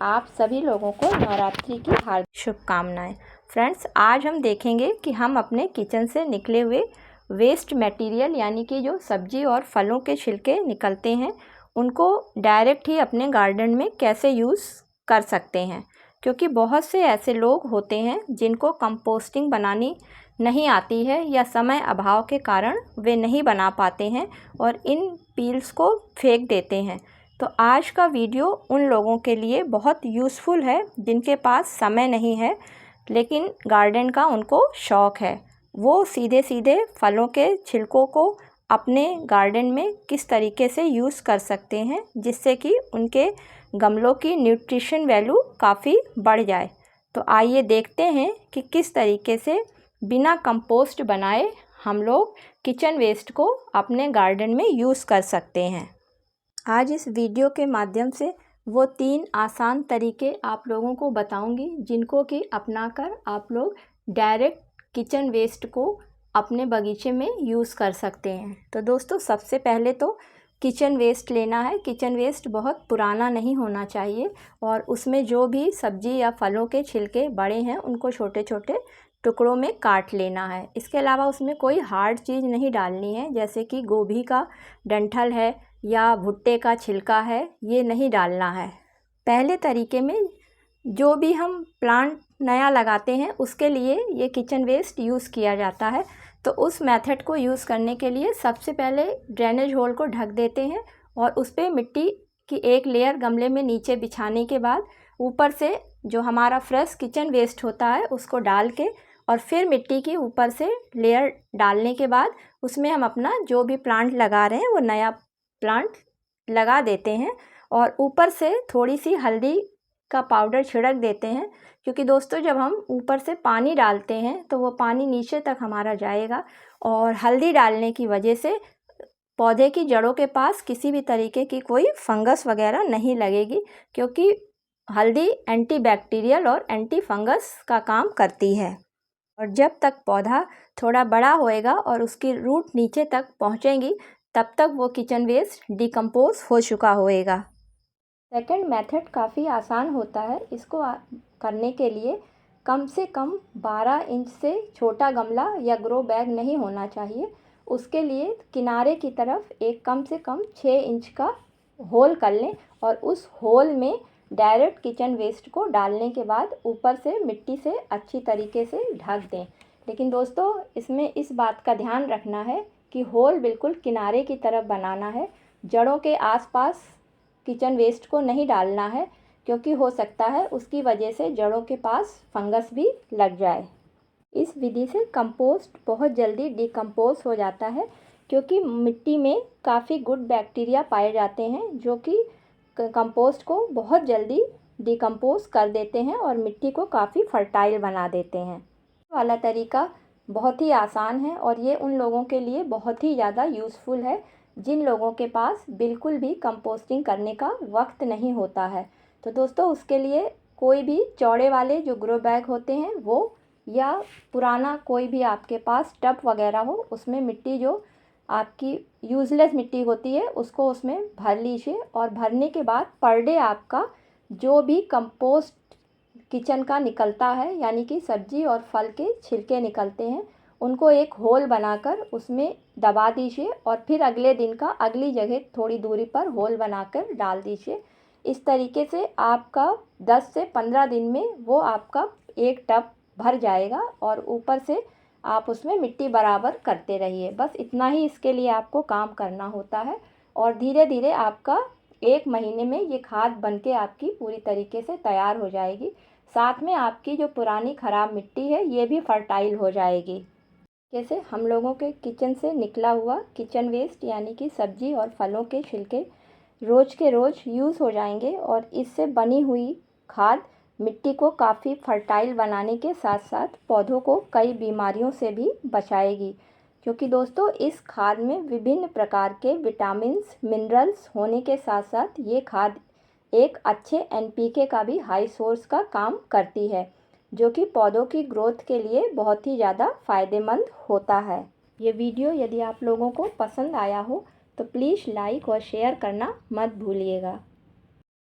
आप सभी लोगों को नवरात्रि की हार्दिक शुभकामनाएं। फ्रेंड्स, आज हम देखेंगे कि हम अपने किचन से निकले हुए वेस्ट मटेरियल यानी कि जो सब्जी और फलों के छिलके निकलते हैं उनको डायरेक्ट ही अपने गार्डन में कैसे यूज़ कर सकते हैं। क्योंकि बहुत से ऐसे लोग होते हैं जिनको कंपोस्टिंग बनानी नहीं आती है या समय अभाव के कारण वे नहीं बना पाते हैं और इन पील्स को फेंक देते हैं। तो आज का वीडियो उन लोगों के लिए बहुत यूज़फुल है जिनके पास समय नहीं है लेकिन गार्डन का उनको शौक़ है। वो सीधे सीधे फलों के छिलकों को अपने गार्डन में किस तरीके से यूज़ कर सकते हैं जिससे कि उनके गमलों की न्यूट्रिशन वैल्यू काफ़ी बढ़ जाए। तो आइए देखते हैं कि किस तरीके से बिना कंपोस्ट बनाए हम लोग किचन वेस्ट को अपने गार्डन में यूज़ कर सकते हैं। आज इस वीडियो के माध्यम से वो 3 आसान तरीके आप लोगों को बताऊंगी जिनको कि अपनाकर आप लोग डायरेक्ट किचन वेस्ट को अपने बगीचे में यूज़ कर सकते हैं। तो दोस्तों, सबसे पहले तो किचन वेस्ट लेना है। किचन वेस्ट बहुत पुराना नहीं होना चाहिए और उसमें जो भी सब्जी या फलों के छिलके बड़े हैं उनको छोटे छोटे टुकड़ों में काट लेना है। इसके अलावा उसमें कोई हार्ड चीज़ नहीं डालनी है, जैसे कि गोभी का डंठल है या भुट्टे का छिलका है, ये नहीं डालना है। पहले तरीके में जो भी हम प्लांट नया लगाते हैं उसके लिए ये किचन वेस्ट यूज़ किया जाता है। तो उस मेथड को यूज़ करने के लिए सबसे पहले ड्रेनेज होल को ढक देते हैं और उस पर मिट्टी की एक लेयर गमले में नीचे बिछाने के बाद ऊपर से जो हमारा फ्रेश किचन वेस्ट होता है उसको डाल के और फिर मिट्टी की ऊपर से लेयर डालने के बाद उसमें हम अपना जो भी प्लांट लगा रहे हैं वो नया प्लांट लगा देते हैं और ऊपर से थोड़ी सी हल्दी का पाउडर छिड़क देते हैं। क्योंकि दोस्तों, जब हम ऊपर से पानी डालते हैं तो वो पानी नीचे तक हमारा जाएगा और हल्दी डालने की वजह से पौधे की जड़ों के पास किसी भी तरीके की कोई फंगस वगैरह नहीं लगेगी, क्योंकि हल्दी एंटीबैक्टीरियल और एंटी फंगस का काम करती है। और जब तक पौधा थोड़ा बड़ा होएगा और उसकी रूट नीचे तक पहुँचेंगी तब तक वो किचन वेस्ट डिकम्पोज हो चुका होएगा। सेकंड मेथड काफ़ी आसान होता है। इसको करने के लिए कम से कम 12 इंच से छोटा गमला या ग्रो बैग नहीं होना चाहिए। उसके लिए किनारे की तरफ एक कम से कम 6 इंच का होल कर लें और उस होल में डायरेक्ट किचन वेस्ट को डालने के बाद ऊपर से मिट्टी से अच्छी तरीके से ढक दें। लेकिन दोस्तों, इसमें इस बात का ध्यान रखना है कि होल बिल्कुल किनारे की तरफ बनाना है। जड़ों के आसपास किचन वेस्ट को नहीं डालना है, क्योंकि हो सकता है उसकी वजह से जड़ों के पास फंगस भी लग जाए। इस विधि से कंपोस्ट बहुत जल्दी डिकम्पोज हो जाता है, क्योंकि मिट्टी में काफ़ी गुड बैक्टीरिया पाए जाते हैं जो कि कंपोस्ट को बहुत जल्दी डिकम्पोज कर देते हैं और मिट्टी को काफ़ी फर्टाइल बना देते हैं। वाला तरीका बहुत ही आसान है और ये उन लोगों के लिए बहुत ही ज़्यादा यूज़फुल है जिन लोगों के पास बिल्कुल भी कंपोस्टिंग करने का वक्त नहीं होता है। तो दोस्तों, उसके लिए कोई भी चौड़े वाले जो ग्रो बैग होते हैं वो, या पुराना कोई भी आपके पास टब वगैरह हो, उसमें मिट्टी जो आपकी यूज़लेस मिट्टी होती है उसको उसमें भर लीजिए और भरने के बाद पर डे आपका जो भी कंपोस्ट किचन का निकलता है, यानी कि सब्जी और फल के छिलके निकलते हैं, उनको एक होल बनाकर उसमें दबा दीजिए और फिर अगले दिन का अगली जगह थोड़ी दूरी पर होल बनाकर डाल दीजिए। इस तरीके से आपका 10 से 15 दिन में वो आपका एक टब भर जाएगा और ऊपर से आप उसमें मिट्टी बराबर करते रहिए। बस इतना ही इसके लिए आपको काम करना होता है और धीरे धीरे आपका 1 महीने में ये खाद बनके आपकी पूरी तरीके से तैयार हो जाएगी। साथ में आपकी जो पुरानी ख़राब मिट्टी है ये भी फर्टाइल हो जाएगी। जैसे हम लोगों के किचन से निकला हुआ किचन वेस्ट यानी कि सब्जी और फलों के छिलके रोज़ के रोज़ यूज़ हो जाएंगे और इससे बनी हुई खाद मिट्टी को काफ़ी फर्टाइल बनाने के साथ साथ पौधों को कई बीमारियों से भी बचाएगी। क्योंकि दोस्तों, इस खाद में विभिन्न प्रकार के विटामिन्स, मिनरल्स होने के साथ साथ ये खाद एक अच्छे एनपीके का भी हाई सोर्स का काम करती है, जो कि पौधों की ग्रोथ के लिए बहुत ही ज़्यादा फ़ायदेमंद होता है। ये वीडियो यदि आप लोगों को पसंद आया हो तो प्लीज़ लाइक और शेयर करना मत भूलिएगा।